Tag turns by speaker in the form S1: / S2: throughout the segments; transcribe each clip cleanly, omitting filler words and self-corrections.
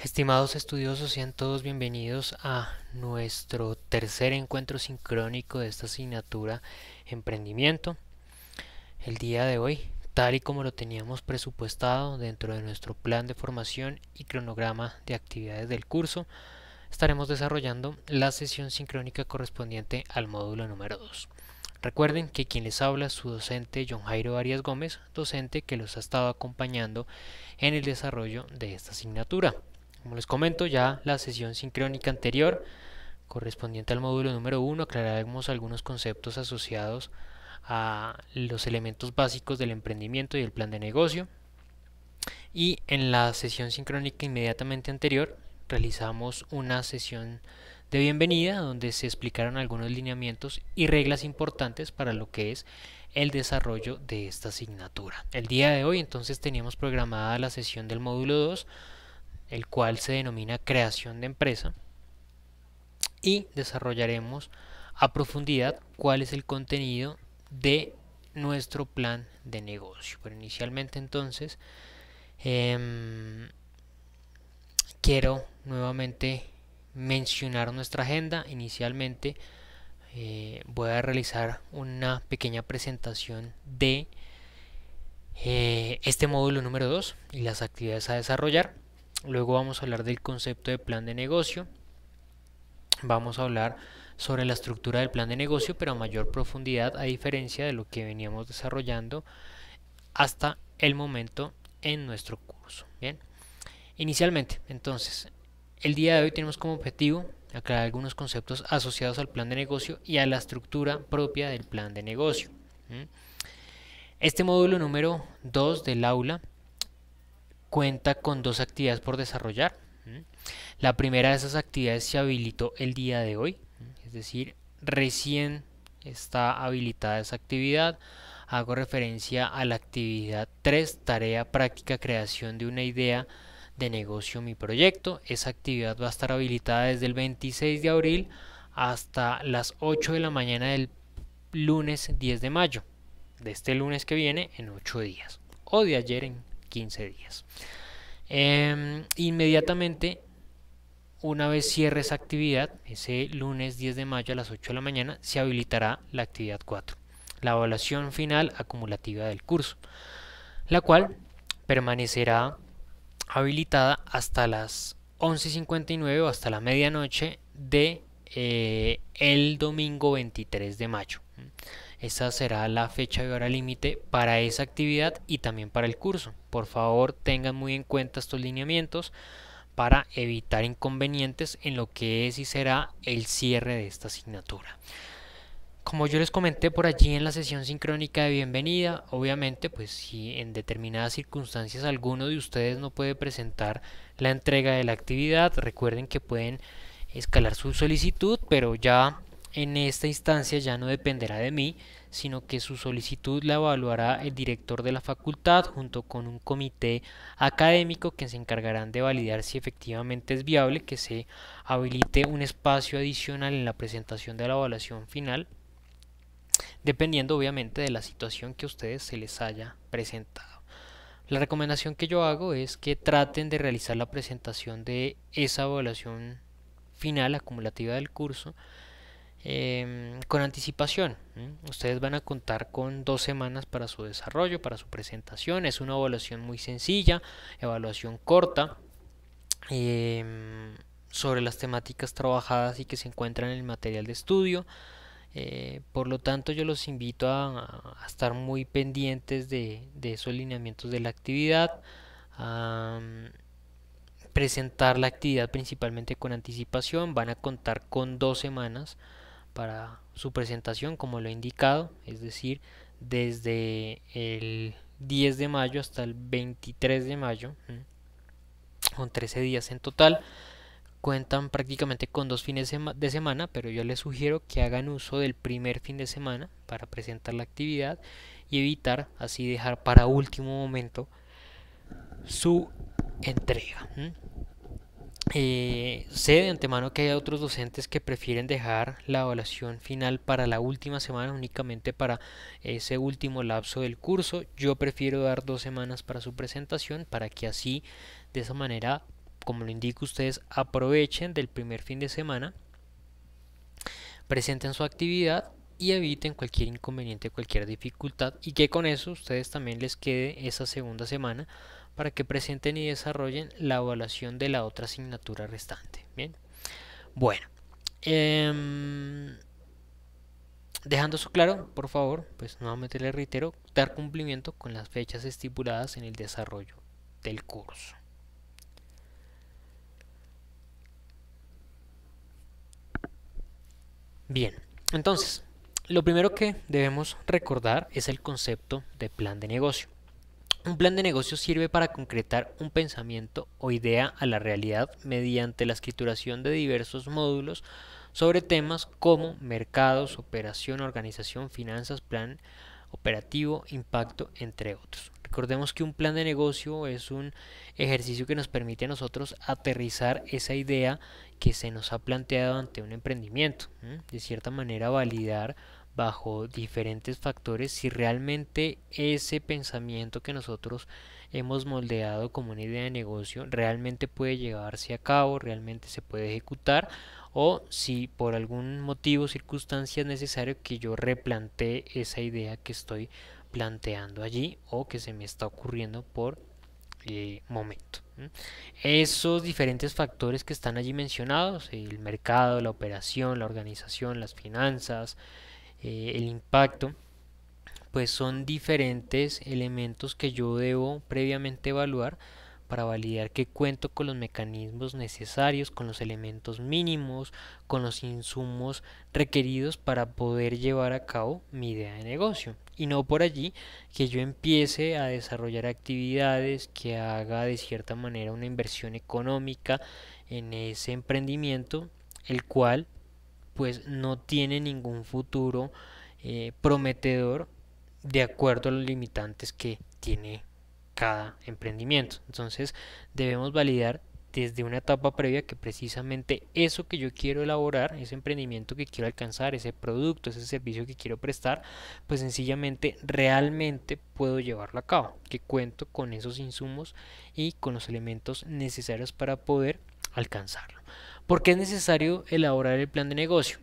S1: Estimados estudiosos, sean todos bienvenidos a nuestro tercer encuentro sincrónico de esta asignatura Emprendimiento. El día de hoy, tal y como lo teníamos presupuestado dentro de nuestro plan de formación y cronograma de actividades del curso, estaremos desarrollando la sesión sincrónica correspondiente al módulo número 2. Recuerden que quien les habla es su docente John Jairo Arias Gómez, docente que los ha estado acompañando en el desarrollo de esta asignatura. Como les comento, ya la sesión sincrónica anterior, correspondiente al módulo número 1, aclararemos algunos conceptos asociados a los elementos básicos del emprendimiento y el plan de negocio. Y en la sesión sincrónica inmediatamente anterior, realizamos una sesión de bienvenida donde se explicaron algunos lineamientos y reglas importantes para lo que es el desarrollo de esta asignatura. El día de hoy entonces teníamos programada la sesión del módulo 2, el cual se denomina creación de empresa, y desarrollaremos a profundidad cuál es el contenido de nuestro plan de negocio. Pero inicialmente entonces quiero nuevamente mencionar nuestra agenda. Inicialmente voy a realizar una pequeña presentación de este módulo número 2 y las actividades a desarrollar. Luego vamos a hablar del concepto de plan de negocio. Vamos a hablar sobre la estructura del plan de negocio, pero a mayor profundidad, a diferencia de lo que veníamos desarrollando hasta el momento en nuestro curso. Bien, inicialmente, entonces, el día de hoy tenemos como objetivo aclarar algunos conceptos asociados al plan de negocio y a la estructura propia del plan de negocio. Este módulo número 2 del aula cuenta con dos actividades por desarrollar. La primera de esas actividades se habilitó el día de hoy, es decir, recién está habilitada esa actividad. Hago referencia a la actividad 3, tarea práctica, creación de una idea de negocio, mi proyecto. Esa actividad va a estar habilitada desde el 26 de abril hasta las 8 de la mañana del lunes 10 de mayo, de este lunes que viene en 8 días, o de ayer en 15 días. Inmediatamente, una vez cierre esa actividad, ese lunes 10 de mayo a las 8 de la mañana, se habilitará la actividad 4, la evaluación final acumulativa del curso, la cual permanecerá habilitada hasta las 11:59 o hasta la medianoche de el domingo 23 de mayo. Esa será la fecha y hora límite para esa actividad y también para el curso. Por favor, tengan muy en cuenta estos lineamientos para evitar inconvenientes en lo que es y será el cierre de esta asignatura. Como yo les comenté por allí en la sesión sincrónica de bienvenida, obviamente pues si en determinadas circunstancias alguno de ustedes no puede presentar la entrega de la actividad, recuerden que pueden escalar su solicitud, pero ya en esta instancia ya no dependerá de mí, sino que su solicitud la evaluará el director de la facultad junto con un comité académico que se encargarán de validar si efectivamente es viable que se habilite un espacio adicional en la presentación de la evaluación final, dependiendo obviamente de la situación que a ustedes se les haya presentado. La recomendación que yo hago es que traten de realizar la presentación de esa evaluación final acumulativa del curso con anticipación. Ustedes van a contar con 2 semanas para su desarrollo, para su presentación. Es una evaluación muy sencilla, evaluación corta, sobre las temáticas trabajadas y que se encuentran en el material de estudio. Por lo tanto, yo los invito a estar muy pendientes de esos lineamientos de la actividad, a presentar la actividad principalmente con anticipación. Van a contar con 2 semanas para su presentación, como lo he indicado, es decir, desde el 10 de mayo hasta el 23 de mayo, con 13 días en total. Cuentan prácticamente con 2 fines de semana, pero yo les sugiero que hagan uso del primer fin de semana para presentar la actividad y evitar así dejar para último momento su entrega. Sé de antemano que hay otros docentes que prefieren dejar la evaluación final para la última semana, únicamente para ese último lapso del curso. Yo prefiero dar 2 semanas para su presentación, para que así, de esa manera, como lo indico, ustedes aprovechen del primer fin de semana, presenten su actividad y eviten cualquier inconveniente, cualquier dificultad, y que con eso ustedes también les quede esa segunda semana para que presenten y desarrollen la evaluación de la otra asignatura restante. Bien, bueno, dejando eso claro, por favor, pues nuevamente les reitero, dar cumplimiento con las fechas estipuladas en el desarrollo del curso. Bien, entonces, lo primero que debemos recordar es el concepto de plan de negocio. Un plan de negocio sirve para concretar un pensamiento o idea a la realidad mediante la escrituración de diversos módulos sobre temas como mercados, operación, organización, finanzas, plan operativo, impacto, entre otros. Recordemos que un plan de negocio es un ejercicio que nos permite a nosotros aterrizar esa idea que se nos ha planteado ante un emprendimiento, de cierta manera validar bajo diferentes factores si realmente ese pensamiento que nosotros hemos moldeado como una idea de negocio realmente puede llevarse a cabo, realmente se puede ejecutar, o si por algún motivo o circunstancia es necesario que yo replantee esa idea que estoy planteando allí o que se me está ocurriendo por momento. Esos diferentes factores que están allí mencionados, el mercado, la operación, la organización, las finanzas, el impacto, pues son diferentes elementos que yo debo previamente evaluar para validar que cuento con los mecanismos necesarios, con los elementos mínimos, con los insumos requeridos para poder llevar a cabo mi idea de negocio. Y no por allí que yo empiece a desarrollar actividades, que haga de cierta manera una inversión económica en ese emprendimiento, el cual pues no tiene ningún futuro prometedor de acuerdo a los limitantes que tiene cada emprendimiento. Entonces debemos validar desde una etapa previa que precisamente eso que yo quiero elaborar, ese emprendimiento que quiero alcanzar, ese producto, ese servicio que quiero prestar, pues sencillamente realmente puedo llevarlo a cabo, que cuento con esos insumos y con los elementos necesarios para poder alcanzarlo. ¿Por qué es necesario elaborar el plan de negocio?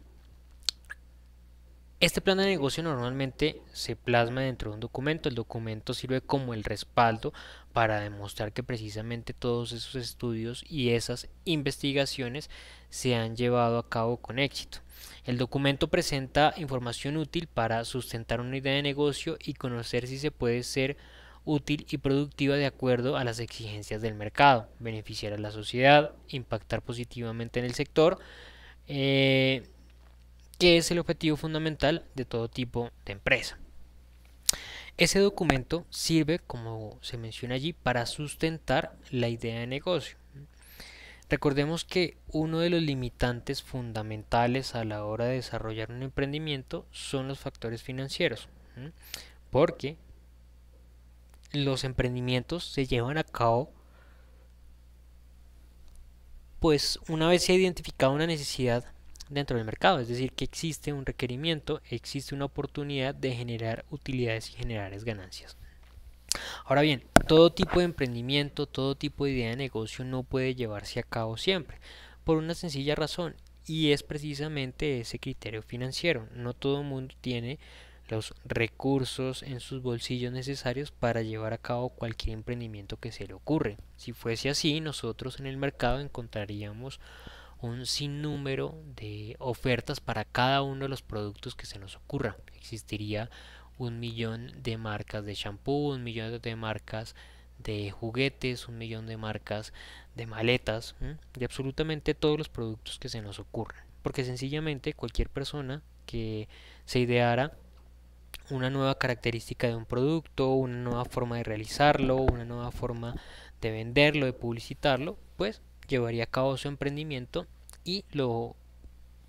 S1: Este plan de negocio normalmente se plasma dentro de un documento. El documento sirve como el respaldo para demostrar que precisamente todos esos estudios y esas investigaciones se han llevado a cabo con éxito. El documento presenta información útil para sustentar una idea de negocio y conocer si se puede ser útil y productiva de acuerdo a las exigencias del mercado, beneficiar a la sociedad, impactar positivamente en el sector, que es el objetivo fundamental de todo tipo de empresa. Ese documento sirve, como se menciona allí, para sustentar la idea de negocio. Recordemos que uno de los limitantes fundamentales a la hora de desarrollar un emprendimiento son los factores financieros, porque los emprendimientos se llevan a cabo pues una vez se ha identificado una necesidad dentro del mercado, es decir, que existe un requerimiento, existe una oportunidad de generar utilidades y generar ganancias. Ahora bien, todo tipo de emprendimiento, todo tipo de idea de negocio no puede llevarse a cabo siempre, por una sencilla razón, y es precisamente ese criterio financiero. No todo el mundo tiene los recursos en sus bolsillos necesarios para llevar a cabo cualquier emprendimiento que se le ocurre. Si fuese así, nosotros en el mercado encontraríamos un sinnúmero de ofertas para cada uno de los productos que se nos ocurra. Existiría 1.000.000 de marcas de shampoo, 1.000.000 de marcas de juguetes, 1.000.000 de marcas de maletas, de absolutamente todos los productos que se nos ocurran. Porque sencillamente cualquier persona que se ideara una nueva característica de un producto, una nueva forma de realizarlo, una nueva forma de venderlo, de publicitarlo, pues llevaría a cabo su emprendimiento y lo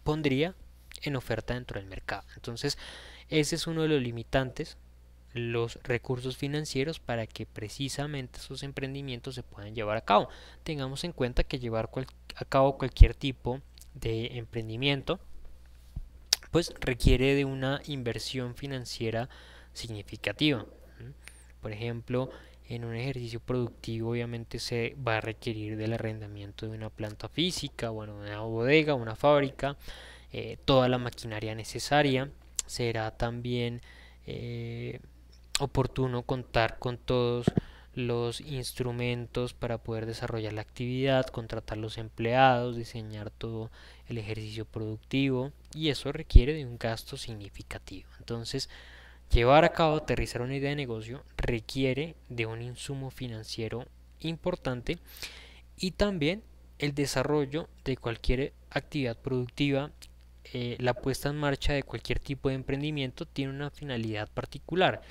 S1: pondría en oferta dentro del mercado. Entonces, ese es uno de los limitantes, los recursos financieros para que precisamente esos emprendimientos se puedan llevar a cabo. Tengamos en cuenta que llevar a cabo cualquier tipo de emprendimiento pues requiere de una inversión financiera significativa. Por ejemplo, En un ejercicio productivo obviamente se va a requerir del arrendamiento de una planta física, bueno, una bodega, una fábrica, toda la maquinaria necesaria. Será también eh, oportuno contar con todos los instrumentos para poder desarrollar la actividad, contratar los empleados, diseñar todo el ejercicio productivo, y eso requiere de un gasto significativo. Entonces, llevar a cabo, aterrizar una idea de negocio requiere de un insumo financiero importante, y también el desarrollo de cualquier actividad productiva, la puesta en marcha de cualquier tipo de emprendimiento tiene una finalidad particular,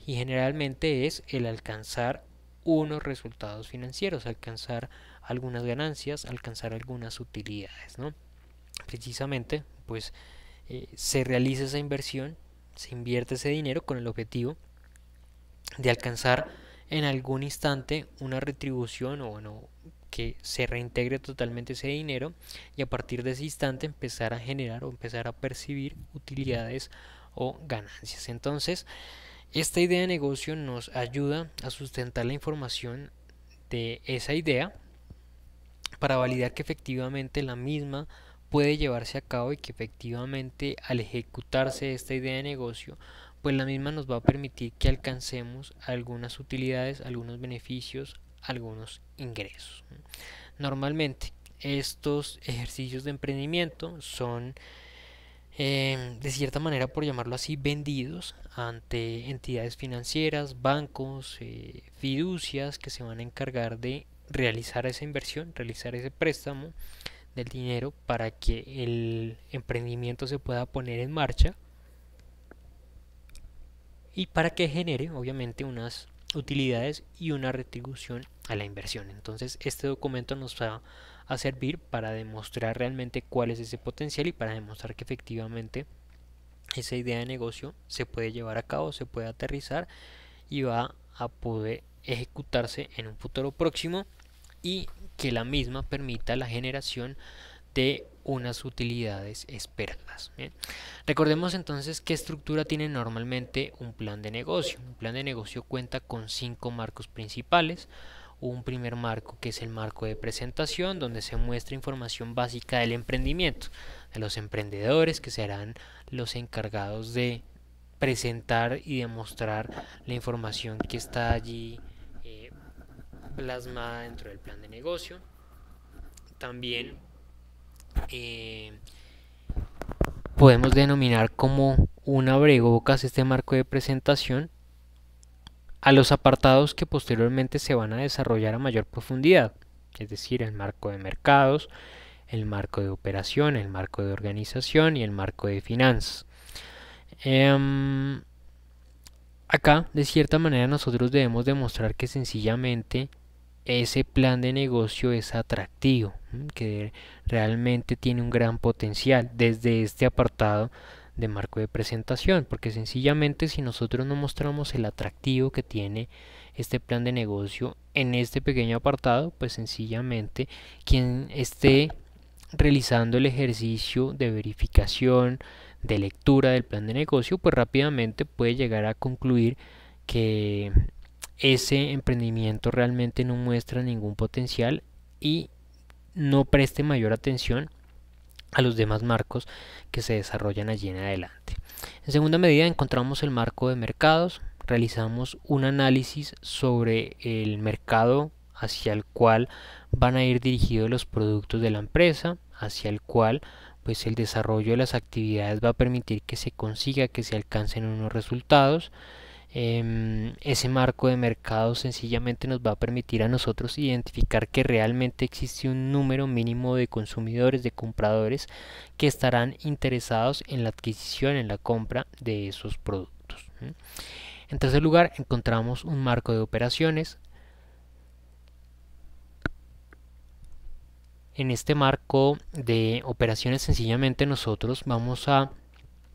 S1: y generalmente es el alcanzar unos resultados financieros, alcanzar algunas ganancias, alcanzar algunas utilidades, ¿no? Precisamente, pues se realiza esa inversión, se invierte ese dinero con el objetivo de alcanzar en algún instante una retribución, o bueno, que se reintegre totalmente ese dinero, y a partir de ese instante empezar a generar o empezar a percibir utilidades o ganancias. Entonces, esta idea de negocio nos ayuda a sustentar la información de esa idea para validar que efectivamente la misma puede llevarse a cabo, y que efectivamente al ejecutarse esta idea de negocio, pues la misma nos va a permitir que alcancemos algunas utilidades, algunos beneficios, algunos ingresos. Normalmente estos ejercicios de emprendimiento son de cierta manera, por llamarlo así, vendidos ante entidades financieras, bancos, fiducias, que se van a encargar de realizar esa inversión, realizar ese préstamo del dinero para que el emprendimiento se pueda poner en marcha, y para que genere obviamente unas utilidades y una retribución a la inversión. Entonces este documento nos va a servir para demostrar realmente cuál es ese potencial, y para demostrar que efectivamente esa idea de negocio se puede llevar a cabo, se puede aterrizar y va a poder ejecutarse en un futuro próximo, y que la misma permita la generación de unas utilidades esperadas. Bien. Recordemos entonces qué estructura tiene normalmente un plan de negocio. Un plan de negocio cuenta con 5 marcos principales. Un primer marco, que es el marco de presentación, donde se muestra información básica del emprendimiento, de los emprendedores, que serán los encargados de presentar y demostrar la información que está allí plasmada dentro del plan de negocio. También podemos denominar como un abrebocas este marco de presentación a los apartados que posteriormente se van a desarrollar a mayor profundidad, es decir, el marco de mercados, el marco de operación, el marco de organización y el marco de finanzas. Acá, de cierta manera, nosotros debemos demostrar que sencillamente ese plan de negocio es atractivo, que realmente tiene un gran potencial desde este apartado de marco de presentación, porque sencillamente si nosotros no mostramos el atractivo que tiene este plan de negocio en este pequeño apartado, pues sencillamente quien esté realizando el ejercicio de verificación, de lectura del plan de negocio, pues rápidamente puede llegar a concluir que ese emprendimiento realmente no muestra ningún potencial, y no preste mayor atención a los demás marcos que se desarrollan allí en adelante. En segunda medida encontramos el marco de mercados. Realizamos un análisis sobre el mercado hacia el cual van a ir dirigidos los productos de la empresa, hacia el cual pues el desarrollo de las actividades va a permitir que se consiga, que se alcancen unos resultados. Ese marco de mercado sencillamente nos va a permitir a nosotros identificar que realmente existe un número mínimo de consumidores, de compradores, que estarán interesados en la adquisición, en la compra de esos productos. En tercer lugar, encontramos un marco de operaciones. En este marco de operaciones sencillamente nosotros vamos a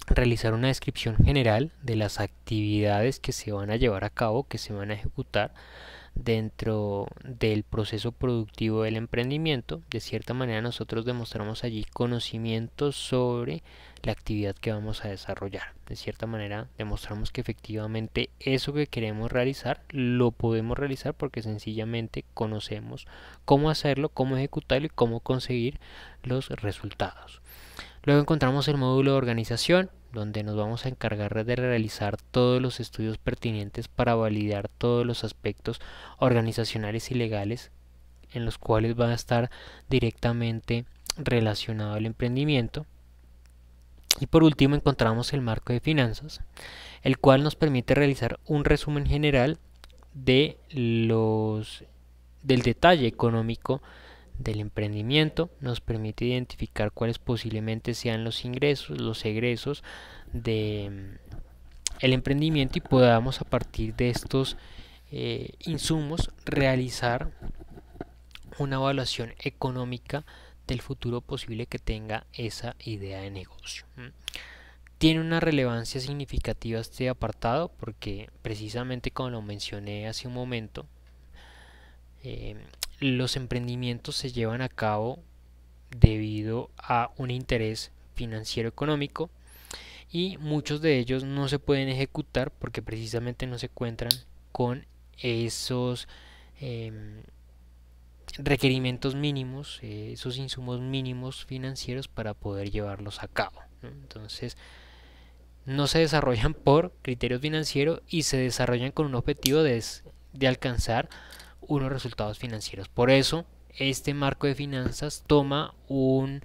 S1: realizar una descripción general de las actividades que se van a llevar a cabo, que se van a ejecutar dentro del proceso productivo del emprendimiento. De cierta manera nosotros demostramos allí conocimientos sobre la actividad que vamos a desarrollar. De cierta manera demostramos que efectivamente eso que queremos realizar lo podemos realizar porque sencillamente conocemos cómo hacerlo, cómo ejecutarlo y cómo conseguir los resultados. Luego encontramos el módulo de organización, donde nos vamos a encargar de realizar todos los estudios pertinentes para validar todos los aspectos organizacionales y legales en los cuales va a estar directamente relacionado el emprendimiento. Y por último encontramos el marco de finanzas, el cual nos permite realizar un resumen general de del detalle económico del emprendimiento, nos permite identificar cuáles posiblemente sean los ingresos, los egresos de el emprendimiento y podamos a partir de estos insumos realizar una evaluación económica del futuro posible que tenga esa idea de negocio. Tiene una relevancia significativa este apartado porque precisamente como lo mencioné hace un momento, los emprendimientos se llevan a cabo debido a un interés financiero económico y muchos de ellos no se pueden ejecutar porque precisamente no se encuentran con esos requerimientos mínimos, esos insumos mínimos financieros para poder llevarlos a cabo, ¿no? Entonces no se desarrollan por criterios financieros y se desarrollan con un objetivo de alcanzar unos resultados financieros. Por eso este marco de finanzas toma un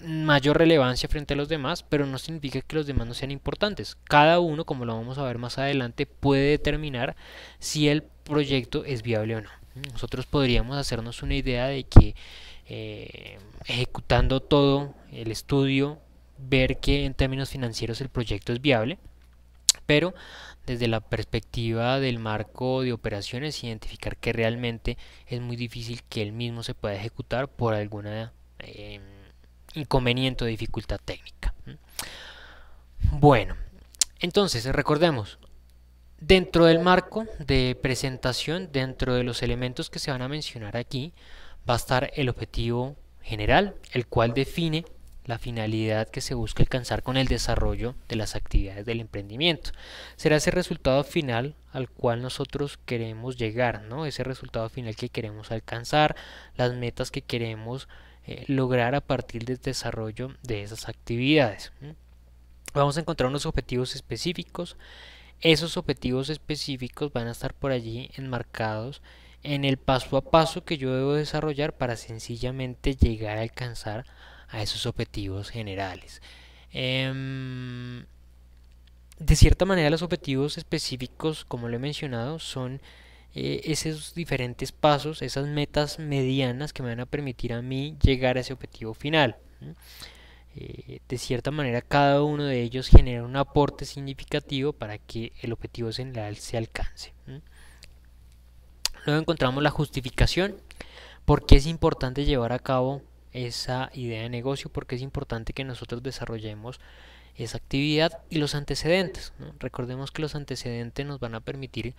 S1: mayor relevancia frente a los demás, pero no significa que los demás no sean importantes. Cada uno, como lo vamos a ver más adelante, puede determinar si el proyecto es viable o no. Nosotros podríamos hacernos una idea de que ejecutando todo el estudio, ver que en términos financieros el proyecto es viable, pero desde la perspectiva del marco de operaciones identificar que realmente es muy difícil que el mismo se pueda ejecutar por alguna inconveniente o dificultad técnica. Bueno, entonces recordemos, dentro del marco de presentación, dentro de los elementos que se van a mencionar aquí, va a estar el objetivo general, el cual define la finalidad que se busca alcanzar con el desarrollo de las actividades del emprendimiento. Será ese resultado final al cual nosotros queremos llegar, ¿no? Ese resultado final que queremos alcanzar, las metas que queremos lograr a partir del desarrollo de esas actividades. Vamos a encontrar unos objetivos específicos. Esos objetivos específicos van a estar por allí enmarcados en el paso a paso que yo debo desarrollar para sencillamente llegar a alcanzar a esos objetivos generales. De cierta manera los objetivos específicos, como lo he mencionado, son esos diferentes pasos, esas metas medianas que me van a permitir a mí llegar a ese objetivo final. De cierta manera cada uno de ellos genera un aporte significativo para que el objetivo general se alcance. Luego encontramos la justificación, por qué es importante llevar a cabo esa idea de negocio, porque es importante que nosotros desarrollemos esa actividad y los antecedentes, ¿no? Recordemos que los antecedentes nos van a permitir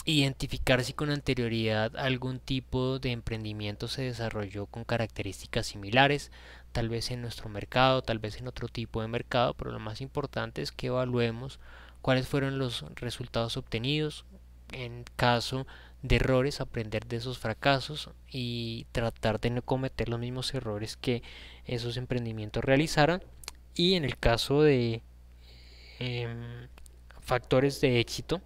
S1: identificar si con anterioridad algún tipo de emprendimiento se desarrolló con características similares, tal vez en nuestro mercado, tal vez en otro tipo de mercado, pero lo más importante es que evaluemos cuáles fueron los resultados obtenidos, en caso de errores aprender de esos fracasos y tratar de no cometer los mismos errores que esos emprendimientos realizaron, y en el caso de factores de éxito,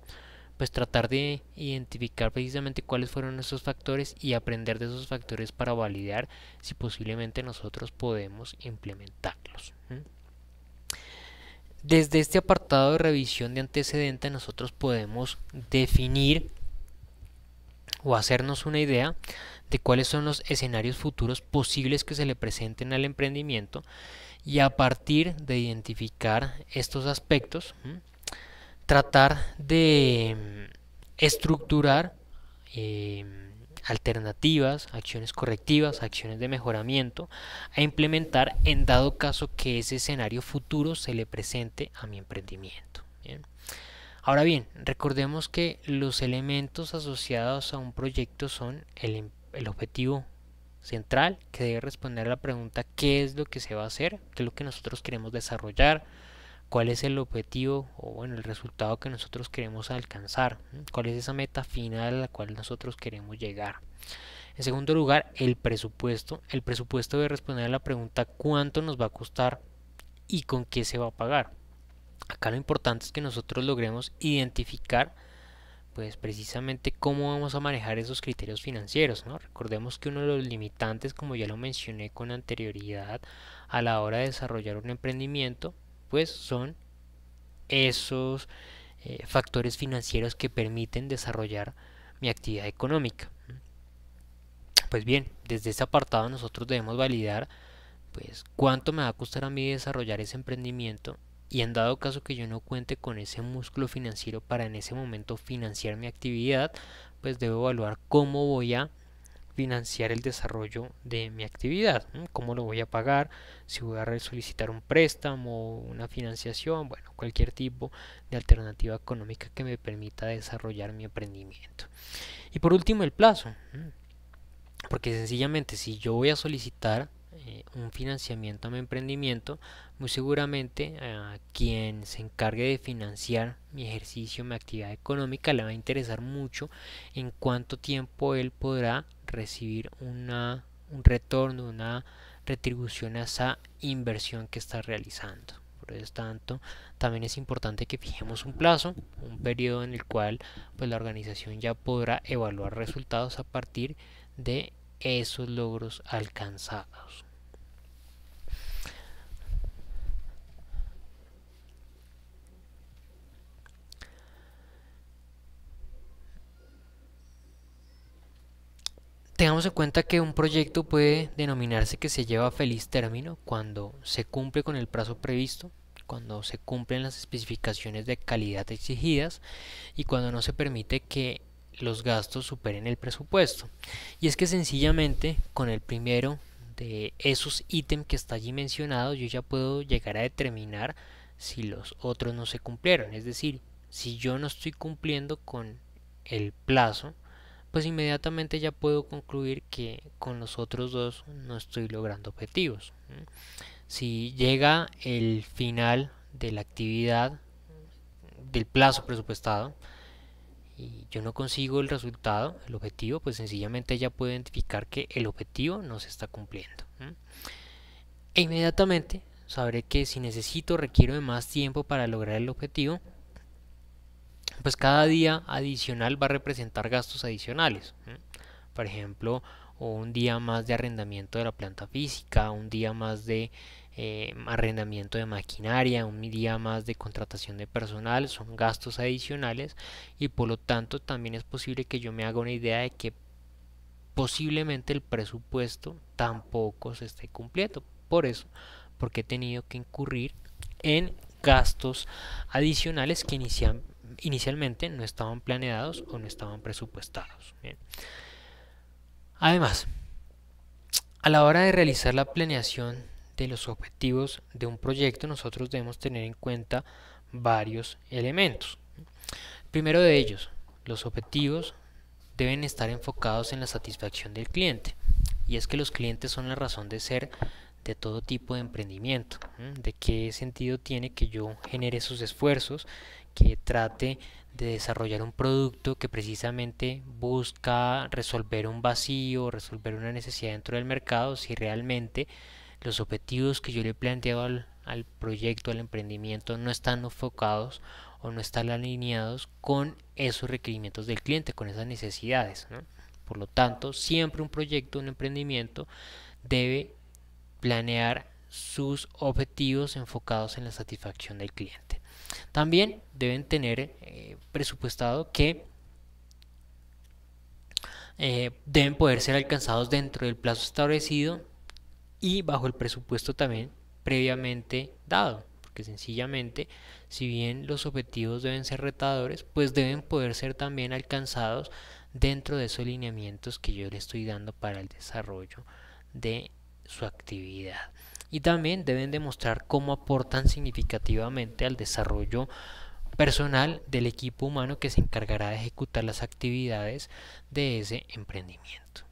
S1: pues tratar de identificar precisamente cuáles fueron esos factores y aprender de esos factores para validar si posiblemente nosotros podemos implementarlos. Desde este apartado de revisión de antecedentes nosotros podemos definir o hacernos una idea de cuáles son los escenarios futuros posibles que se le presenten al emprendimiento, y a partir de identificar estos aspectos tratar de estructurar alternativas, acciones correctivas, acciones de mejoramiento a implementar en dado caso que ese escenario futuro se le presente a mi emprendimiento. Bien. Ahora bien, recordemos que los elementos asociados a un proyecto son el objetivo central, que debe responder a la pregunta qué es lo que se va a hacer, qué es lo que nosotros queremos desarrollar, cuál es el objetivo o bueno, el resultado que nosotros queremos alcanzar, cuál es esa meta final a la cual nosotros queremos llegar. En segundo lugar, el presupuesto. El presupuesto debe responder a la pregunta cuánto nos va a costar y con qué se va a pagar. Acá lo importante es que nosotros logremos identificar pues precisamente cómo vamos a manejar esos criterios financieros, ¿no? Recordemos que uno de los limitantes, como ya lo mencioné con anterioridad, a la hora de desarrollar un emprendimiento, pues son esos factores financieros que permiten desarrollar mi actividad económica. Pues bien, desde ese apartado nosotros debemos validar pues cuánto me va a costar a mí desarrollar ese emprendimiento y en dado caso que yo no cuente con ese músculo financiero para en ese momento financiar mi actividad, pues debo evaluar cómo voy a financiar el desarrollo de mi actividad, cómo lo voy a pagar, si voy a solicitar un préstamo, una financiación, bueno, cualquier tipo de alternativa económica que me permita desarrollar mi emprendimiento. Y por último, el plazo, porque sencillamente si yo voy a solicitar un financiamiento a mi emprendimiento, muy seguramente a quien se encargue de financiar mi ejercicio, mi actividad económica, le va a interesar mucho en cuánto tiempo él podrá recibir un retorno, una retribución a esa inversión que está realizando. Por lo tanto, también es importante que fijemos un plazo, un periodo en el cual pues, la organización ya podrá evaluar resultados a partir de esos logros alcanzados. Tengamos en cuenta que un proyecto puede denominarse que se lleva a feliz término cuando se cumple con el plazo previsto, cuando se cumplen las especificaciones de calidad exigidas y cuando no se permite que los gastos superen el presupuesto. Y es que sencillamente con el primero de esos ítems que está allí mencionado yo ya puedo llegar a determinar si los otros no se cumplieron. Es decir, si yo no estoy cumpliendo con el plazo, pues inmediatamente ya puedo concluir que con los otros dos no estoy logrando objetivos. Si llega el final de la actividad del plazo presupuestado y yo no consigo el resultado, el objetivo, pues sencillamente ya puedo identificar que el objetivo no se está cumpliendo. E inmediatamente sabré que si necesito, requiero de más tiempo para lograr el objetivo, pues cada día adicional va a representar gastos adicionales. Por ejemplo, un día más de arrendamiento de la planta física, un día más de arrendamiento de maquinaria, un día más de contratación de personal, son gastos adicionales y por lo tanto también es posible que yo me haga una idea de que posiblemente el presupuesto tampoco se esté cumpliendo. Por eso, porque he tenido que incurrir en gastos adicionales que inicialmente no estaban planeados o no estaban presupuestados. Bien. Además, a la hora de realizar la planeación de los objetivos de un proyecto, nosotros debemos tener en cuenta varios elementos. Primero de ellos, los objetivos deben estar enfocados en la satisfacción del cliente. Y es que los clientes son la razón de ser de todo tipo de emprendimiento. ¿De qué sentido tiene que yo genere esos esfuerzos, que trate de desarrollar un producto que precisamente busca resolver un vacío, resolver una necesidad dentro del mercado, si realmente los objetivos que yo le he planteado al proyecto, al emprendimiento, no están enfocados o no están alineados con esos requerimientos del cliente, con esas necesidades, ¿no? Por lo tanto, siempre un proyecto, un emprendimiento debe planear sus objetivos enfocados en la satisfacción del cliente. También deben tener presupuestado que deben poder ser alcanzados dentro del plazo establecido y bajo el presupuesto también previamente dado, porque sencillamente si bien los objetivos deben ser retadores, pues deben poder ser también alcanzados dentro de esos lineamientos que yo le estoy dando para el desarrollo de su actividad. Y también deben demostrar cómo aportan significativamente al desarrollo personal del equipo humano que se encargará de ejecutar las actividades de ese emprendimiento.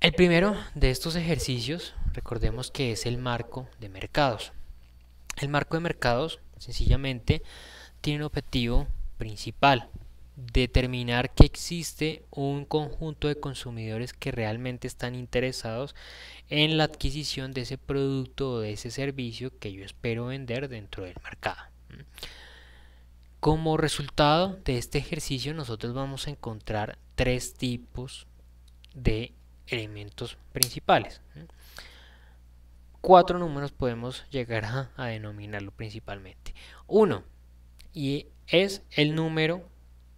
S1: El primero de estos ejercicios, recordemos que es el marco de mercados. El marco de mercados sencillamente tiene un objetivo principal: determinar que existe un conjunto de consumidores que realmente están interesados en la adquisición de ese producto o de ese servicio que yo espero vender dentro del mercado. Como resultado de este ejercicio, nosotros vamos a encontrar tres tipos de elementos principales. 4 números podemos llegar a denominarlo principalmente. 1, y es el número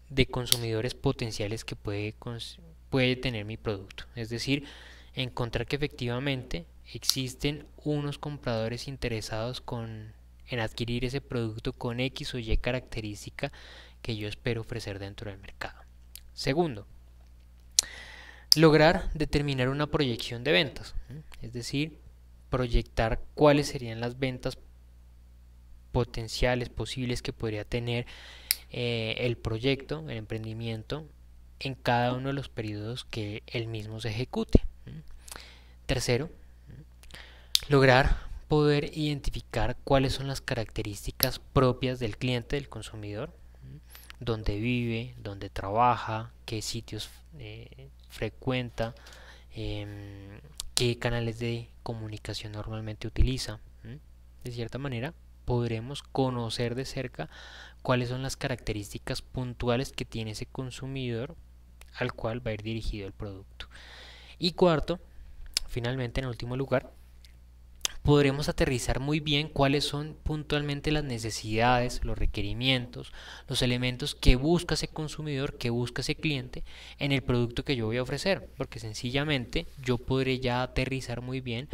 S1: de consumidores potenciales que puede tener mi producto. Es decir, encontrar que efectivamente existen unos compradores interesados en adquirir ese producto con X o Y característica que yo espero ofrecer dentro del mercado. Segundo, lograr determinar una proyección de ventas, es decir, proyectar cuáles serían las ventas potenciales, posibles que podría tener el proyecto, el emprendimiento, en cada uno de los periodos que el mismo se ejecute. Tercero, lograr poder identificar cuáles son las características propias del cliente, del consumidor, dónde vive, dónde trabaja, qué sitios frecuenta, qué canales de comunicación normalmente utiliza. De cierta manera podremos conocer de cerca cuáles son las características puntuales que tiene ese consumidor al cual va a ir dirigido el producto. Y cuarto, finalmente, en último lugar, podremos aterrizar muy bien cuáles son puntualmente las necesidades, los requerimientos, los elementos que busca ese consumidor, que busca ese cliente en el producto que yo voy a ofrecer, porque sencillamente yo podré ya aterrizar muy bien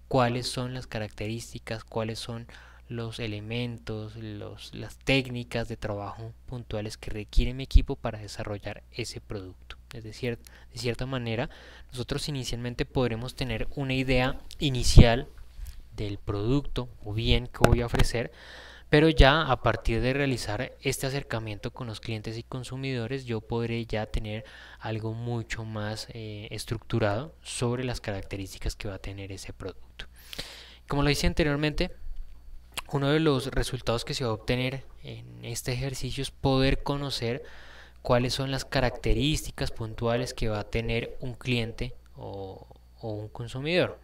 S1: cuáles son las características, cuáles son los elementos, las técnicas de trabajo puntuales que requiere mi equipo para desarrollar ese producto. Es decir, de cierta manera, nosotros inicialmente podremos tener una idea inicial del producto o bien que voy a ofrecer, pero ya a partir de realizar este acercamiento con los clientes y consumidores, yo podré ya tener algo mucho más estructurado sobre las características que va a tener ese producto. Como lo hice anteriormente, uno de los resultados que se va a obtener en este ejercicio es poder conocer cuáles son las características puntuales que va a tener un cliente o un consumidor,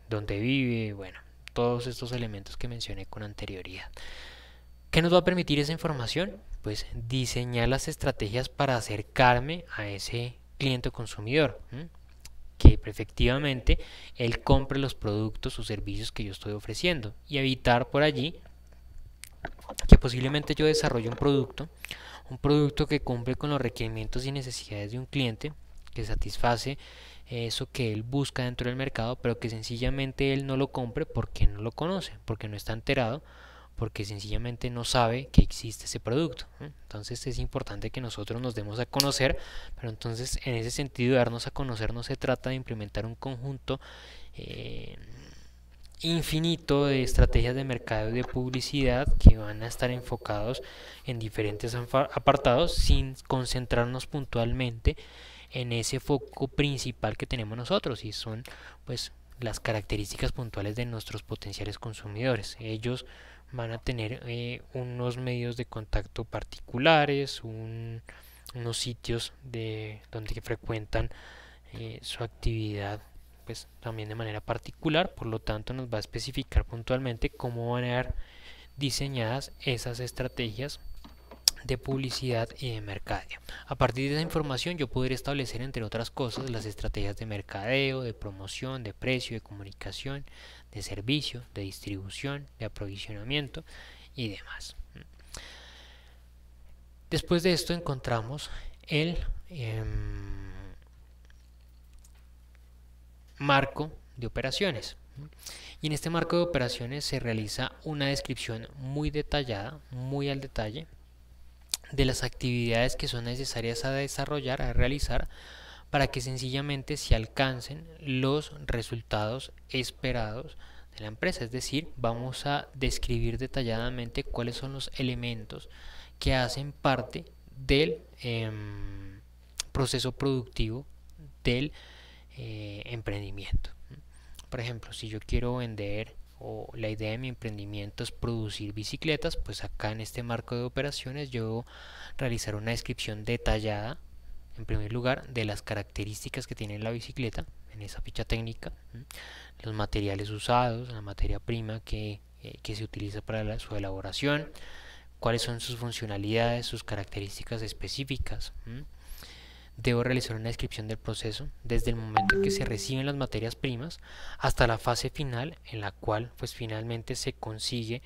S1: dónde vive, bueno, todos estos elementos que mencioné con anterioridad. ¿Qué nos va a permitir esa información? Pues diseñar las estrategias para acercarme a ese cliente o consumidor, que efectivamente él compre los productos o servicios que yo estoy ofreciendo, y evitar por allí que posiblemente yo desarrolle un producto que cumple con los requerimientos y necesidades de un cliente, que satisface eso que él busca dentro del mercado, pero que sencillamente él no lo compre porque no lo conoce, porque no está enterado, porque sencillamente no sabe que existe ese producto. Entonces es importante que nosotros nos demos a conocer, pero entonces en ese sentido de darnos a conocer no se trata de implementar un conjunto infinito de estrategias de mercado y de publicidad que van a estar enfocados en diferentes apartados sin concentrarnos puntualmente en ese foco principal que tenemos nosotros, y son pues las características puntuales de nuestros potenciales consumidores. Ellos van a tener unos medios de contacto particulares, unos sitios donde frecuentan su actividad pues también de manera particular, por lo tanto nos va a especificar puntualmente cómo van a ser diseñadas esas estrategias de publicidad y de mercadeo. A partir de esa información yo podré establecer, entre otras cosas, las estrategias de mercadeo, de promoción, de precio, de comunicación, de servicio, de distribución, de aprovisionamiento y demás. Después de esto encontramos el marco de operaciones. Y en este marco de operaciones se realiza una descripción muy detallada, muy al detalle, de las actividades que son necesarias a desarrollar, a realizar, para que sencillamente se alcancen los resultados esperados de la empresa, es decir, vamos a describir detalladamente cuáles son los elementos que hacen parte del proceso productivo del emprendimiento. Por ejemplo, si yo quiero vender o la idea de mi emprendimiento es producir bicicletas, pues acá en este marco de operaciones yo realizar una descripción detallada, en primer lugar, de las características que tiene la bicicleta en esa ficha técnica, los materiales usados, la materia prima que se utiliza para su elaboración, cuáles son sus funcionalidades, sus características específicas. Debo realizar una descripción del proceso desde el momento en que se reciben las materias primas hasta la fase final en la cual pues finalmente se consigue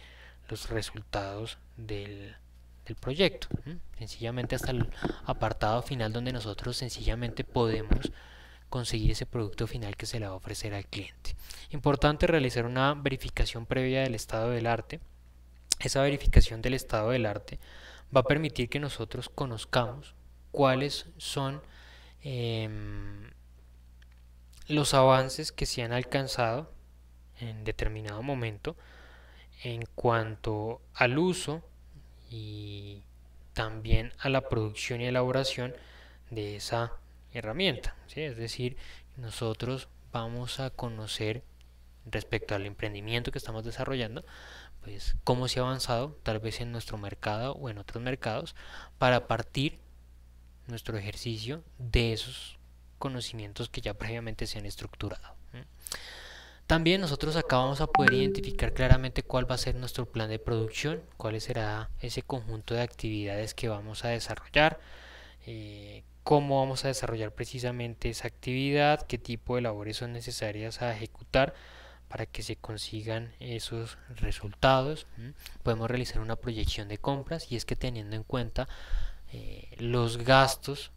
S1: los resultados del proyecto. Sencillamente hasta el apartado final donde nosotros sencillamente podemos conseguir ese producto final que se le va a ofrecer al cliente. Importante realizar una verificación previa del estado del arte. Esa verificación del estado del arte va a permitir que nosotros conozcamos cuáles son los avances que se han alcanzado en determinado momento en cuanto al uso y también a la producción y elaboración de esa herramienta, ¿sí? Es decir, nosotros vamos a conocer respecto al emprendimiento que estamos desarrollando, pues cómo se ha avanzado tal vez en nuestro mercado o en otros mercados para partir nuestro ejercicio de esos conocimientos que ya previamente se han estructurado. También nosotros acá vamos a poder identificar claramente cuál va a ser nuestro plan de producción, cuál será ese conjunto de actividades que vamos a desarrollar, cómo vamos a desarrollar precisamente esa actividad, qué tipo de labores son necesarias a ejecutar para que se consigan esos resultados. Podemos realizar una proyección de compras y es que teniendo en cuenta los gastos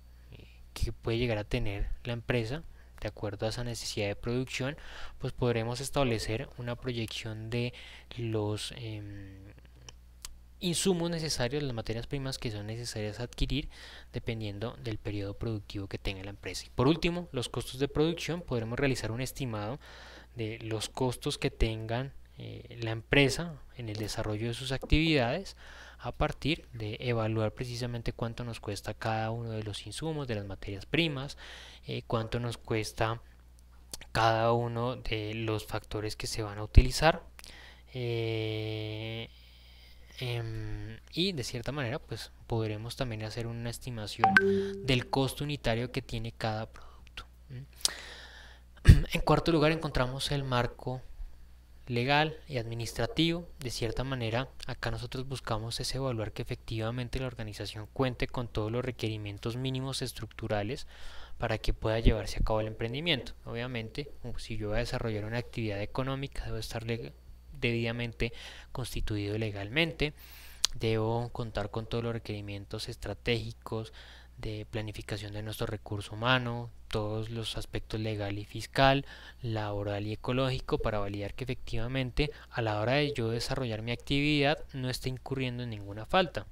S1: que puede llegar a tener la empresa de acuerdo a esa necesidad de producción, pues podremos establecer una proyección de los insumos necesarios, las materias primas que son necesarias adquirir dependiendo del periodo productivo que tenga la empresa. Y por último, los costos de producción, podremos realizar un estimado de los costos que tengan la empresa en el desarrollo de sus actividades a partir de evaluar precisamente cuánto nos cuesta cada uno de los insumos, de las materias primas, cuánto nos cuesta cada uno de los factores que se van a utilizar y de cierta manera pues podremos también hacer una estimación del costo unitario que tiene cada producto. En cuarto lugar encontramos el marco legal y administrativo. De cierta manera acá nosotros buscamos es evaluar que efectivamente la organización cuente con todos los requerimientos mínimos estructurales para que pueda llevarse a cabo el emprendimiento. Obviamente, si yo voy a desarrollar una actividad económica, debo estar debidamente constituido legalmente, debo contar con todos los requerimientos estratégicos de planificación de nuestro recurso humano, todos los aspectos legal y fiscal, laboral y ecológico para validar que efectivamente a la hora de yo desarrollar mi actividad no esté incurriendo en ninguna falta.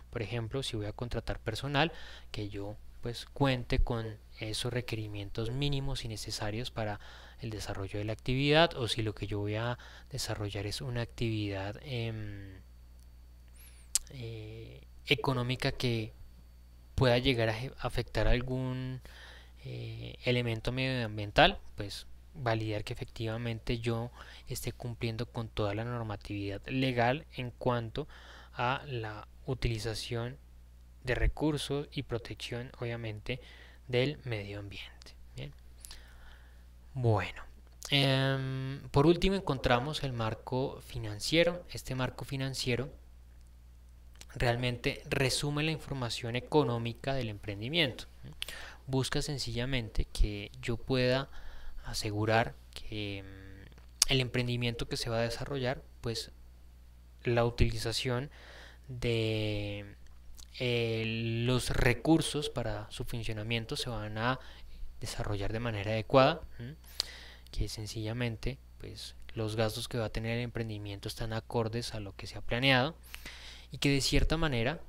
S1: Por ejemplo, si voy a contratar personal, que yo pues cuente con esos requerimientos mínimos y necesarios para el desarrollo de la actividad, o si lo que yo voy a desarrollar es una actividad económica que pueda llegar a afectar algún elemento medioambiental, pues validar que efectivamente yo esté cumpliendo con toda la normatividad legal en cuanto a la utilización de recursos y protección obviamente del medio ambiente. Bien. Bueno, por último encontramos el marco financiero. Este marco financiero realmente resume la información económica del emprendimiento. Busca sencillamente que yo pueda asegurar que el emprendimiento que se va a desarrollar, pues la utilización de los recursos para su funcionamiento se van a desarrollar de manera adecuada, que sencillamente pues los gastos que va a tener el emprendimiento están acordes a lo que se ha planeado y que de cierta manera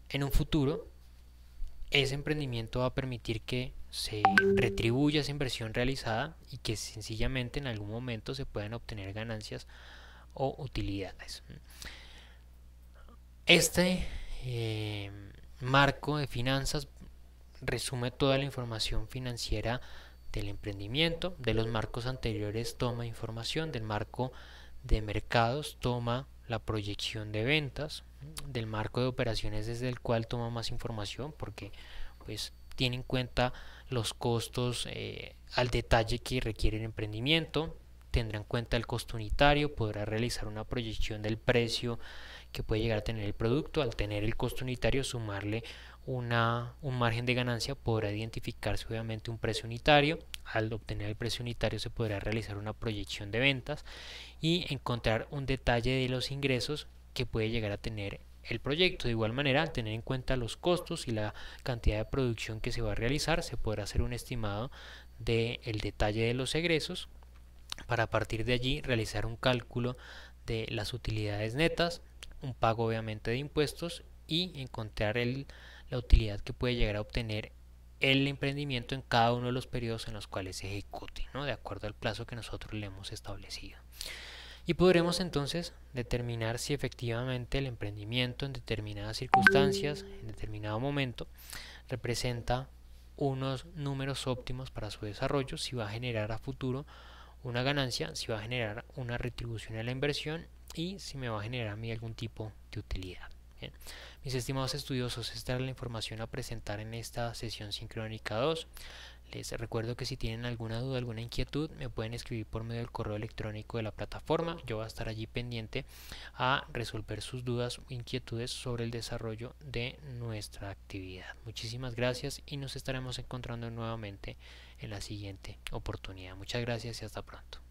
S1: en un futuro ese emprendimiento va a permitir que se retribuya esa inversión realizada y que sencillamente en algún momento se puedan obtener ganancias o utilidades. Este marco de finanzas resume toda la información financiera del emprendimiento. De los marcos anteriores toma información, del marco de mercados toma la proyección de ventas, del marco de operaciones desde el cual toma más información porque pues tiene en cuenta los costos al detalle que requiere el emprendimiento, tendrá en cuenta el costo unitario, podrá realizar una proyección del precio que puede llegar a tener el producto. Al tener el costo unitario, sumarle un margen de ganancia, podrá identificarse obviamente un precio unitario. Al obtener el precio unitario se podrá realizar una proyección de ventas y encontrar un detalle de los ingresos que puede llegar a tener el proyecto. De igual manera, al tener en cuenta los costos y la cantidad de producción que se va a realizar, se podrá hacer un estimado del detalle de los egresos para a partir de allí realizar un cálculo de las utilidades netas, un pago obviamente de impuestos y encontrar la utilidad que puede llegar a obtener el emprendimiento en cada uno de los periodos en los cuales se ejecute, ¿no? De acuerdo al plazo que nosotros le hemos establecido. Y podremos entonces determinar si efectivamente el emprendimiento en determinadas circunstancias, en determinado momento, representa unos números óptimos para su desarrollo, si va a generar a futuro una ganancia, si va a generar una retribución a la inversión y si me va a generar a mí algún tipo de utilidad. Bien. Mis estimados estudiosos, esta es la información a presentar en esta sesión sincrónica 2. Les recuerdo que si tienen alguna duda, alguna inquietud, me pueden escribir por medio del correo electrónico de la plataforma. Yo voy a estar allí pendiente a resolver sus dudas o inquietudes sobre el desarrollo de nuestra actividad. Muchísimas gracias y nos estaremos encontrando nuevamente en la siguiente oportunidad. Muchas gracias y hasta pronto.